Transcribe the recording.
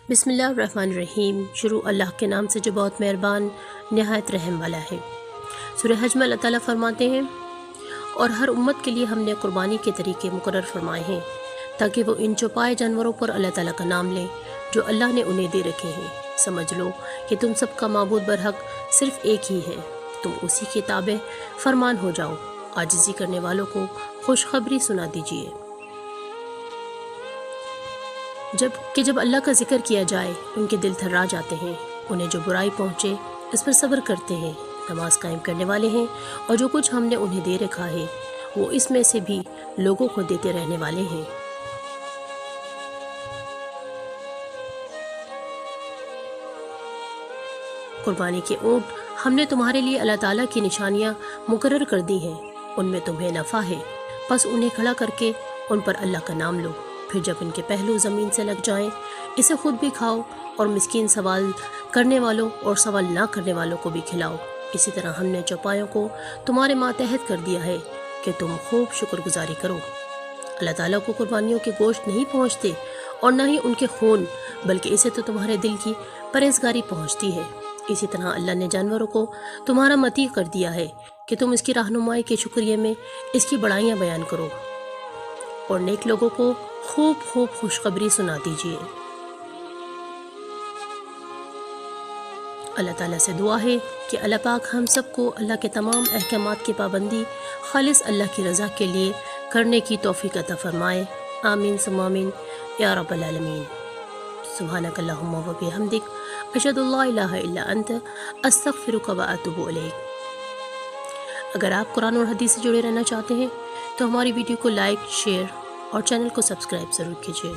بسم اللہ الرحمن الرحیم۔ شروع اللہ کے نام سے جو بہت مہربان نہایت رحم والا ہے۔ سورہ حج میں اللہ تعالیٰ فرماتے ہیں، اور ہر امت کے لیے ہم نے قربانی کے طریقے مقرر فرمائے ہیں تاکہ وہ ان چوپائے جانوروں پر اللہ تعالیٰ کا نام لیں جو اللہ نے انہیں دے رکھے ہیں۔ سمجھ لو کہ تم سب کا معبود برحق صرف ایک ہی ہے، تم اسی کے تابع فرمان ہو جاؤ۔ عاجزی کرنے والوں کو خوشخبری سنا دیجیے جب اللہ کا ذکر کیا جائے ان کے دل تھرا جاتے ہیں، انہیں جو برائی پہنچے اس پر صبر کرتے ہیں، نماز قائم کرنے والے ہیں، اور جو کچھ ہم نے انہیں دے رکھا ہے وہ اس میں سے بھی لوگوں کو دیتے رہنے والے ہیں۔ قربانی کے اونٹ ہم نے تمہارے لیے اللہ تعالیٰ کی نشانیاں مقرر کر دی ہیں، ان میں تمہیں نفع ہے، پس انہیں کھڑا کر کے ان پر اللہ کا نام لو۔ پھر جب ان کے پہلو زمین سے لگ جائیں اسے خود بھی کھاؤ اور مسکین سوال کرنے والوں اور سوال نہ کرنے والوں کو بھی کھلاؤ۔ اسی طرح ہم نے چوپایوں کو تمہارے ماتحت کر دیا ہے کہ تم خوب شکر گزاری کرو۔ اللہ تعالیٰ کو قربانیوں کے گوشت نہیں پہنچتے اور نہ ہی ان کے خون، بلکہ اسے تو تمہارے دل کی پرہیزگاری پہنچتی ہے۔ اسی طرح اللہ نے جانوروں کو تمہارا مطیع کر دیا ہے کہ تم اس کی رہنمائی کے شکریہ میں اس کی بڑائیاں بیان کرو اور نیک لوگوں کو خوب خوشخبری سنا دیجیے۔ اللہ تعالیٰ سے دعا ہے کہ اللہ پاک ہم سب کو اللہ کے تمام احکامات کی پابندی خالص اللہ کی رضا کے لیے کرنے کی توفیق عطا فرمائے۔ آمین ثم آمین یا رب العالمین۔ سبحانک اللہم و بحمدک، اشہد ان لا الہ الا انت، استغفرک و اتوب الیک۔ اگر آپ قرآن اور حدیث سے جڑے رہنا چاہتے ہیں تو ہماری ویڈیو کو لائک، شیئر اور چینل کو سبسکرائب ضرور کیجیے۔